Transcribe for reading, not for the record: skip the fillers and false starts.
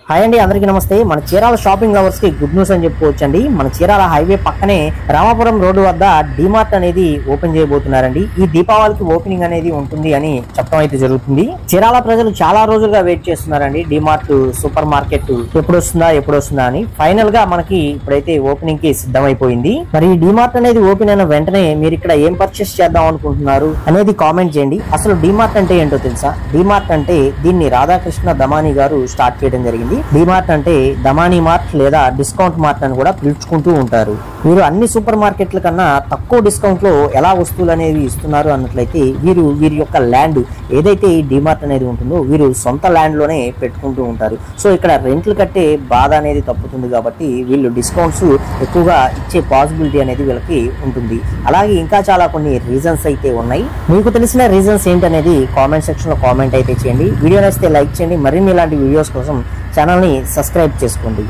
Hi అండి, అందరికీ నమస్తే. మన చీరాల షాపింగ్ లవర్స్ కి గుడ్ న్యూస్ అని చెప్పుకోవచ్చండి. మన చీరాల హైవే పక్కనే రామాపురం రోడ్డు వద్ద డిమార్ట్ అనేది ఓపెన్ చేయబోతున్నారండి. ఈ దీపావళికి ఓపెనింగ్ అనేది ఉంటుంది అని చెప్పడం అయితే జరుగుతుంది. చీరాల ప్రజలు చాలా రోజులుగా వెయిట్ చేస్తున్నారండి. డిమార్ట్ సూపర్ మార్కెట్ ఎప్పుడు వస్తుందా అని. ఫైనల్ గా మనకి ఇప్పుడైతే ఓపెనింగ్ కి సిద్ధమైపోయింది. మరి ఈ డిమార్ట్ అనేది ఓపెన్ అయిన వెంటనే మీరు ఇక్కడ ఏం పర్చేస్ చేద్దాం అనుకుంటున్నారు అనేది కామెంట్ చేయండి. అసలు డిమార్ట్ అంటే ఏంటో తెలుసా? డిమార్ట్ అంటే దీన్ని రాధాకృష్ణ దమాని గారు స్టార్ట్ చేయడం జరిగింది. డిమార్ట్ అంటే దమాని మార్ట్ లేదా డిస్కౌంట్ మార్ట్ అని కూడా పిలుచుకుంటూ ఉంటారు. వీరు అన్ని సూపర్ మార్కెట్ల కన్నా తక్కువ డిస్కౌంట్ లో ఎలా వస్తువులు అనేవి ఇస్తున్నారు అన్నట్లయితే వీరి యొక్క ల్యాండ్ ఏదైతే ఈ డిమార్ట్ అనేది ఉంటుందో వీరు సొంత ల్యాండ్ లోనే పెట్టుకుంటూ ఉంటారు. సో ఇక్కడ రెంట్లు కట్టే బాధ అనేది తప్పుతుంది కాబట్టి వీళ్ళు డిస్కౌంట్స్ ఎక్కువగా ఇచ్చే పాసిబిలిటీ అనేది వీళ్ళకి ఉంటుంది. అలాగే ఇంకా చాలా కొన్ని రీజన్స్ అయితే ఉన్నాయి. మీకు తెలిసిన రీజన్స్ ఏంటనేది కామెంట్ సెక్షన్ లో కామెంట్ అయితే చేయండి. వీడియో నచ్చితే లైక్ చేయండి. మరిన్ని ఇలాంటి వీడియోస్ కోసం ఛానల్ ని సబ్స్క్రైబ్ చేసుకోండి.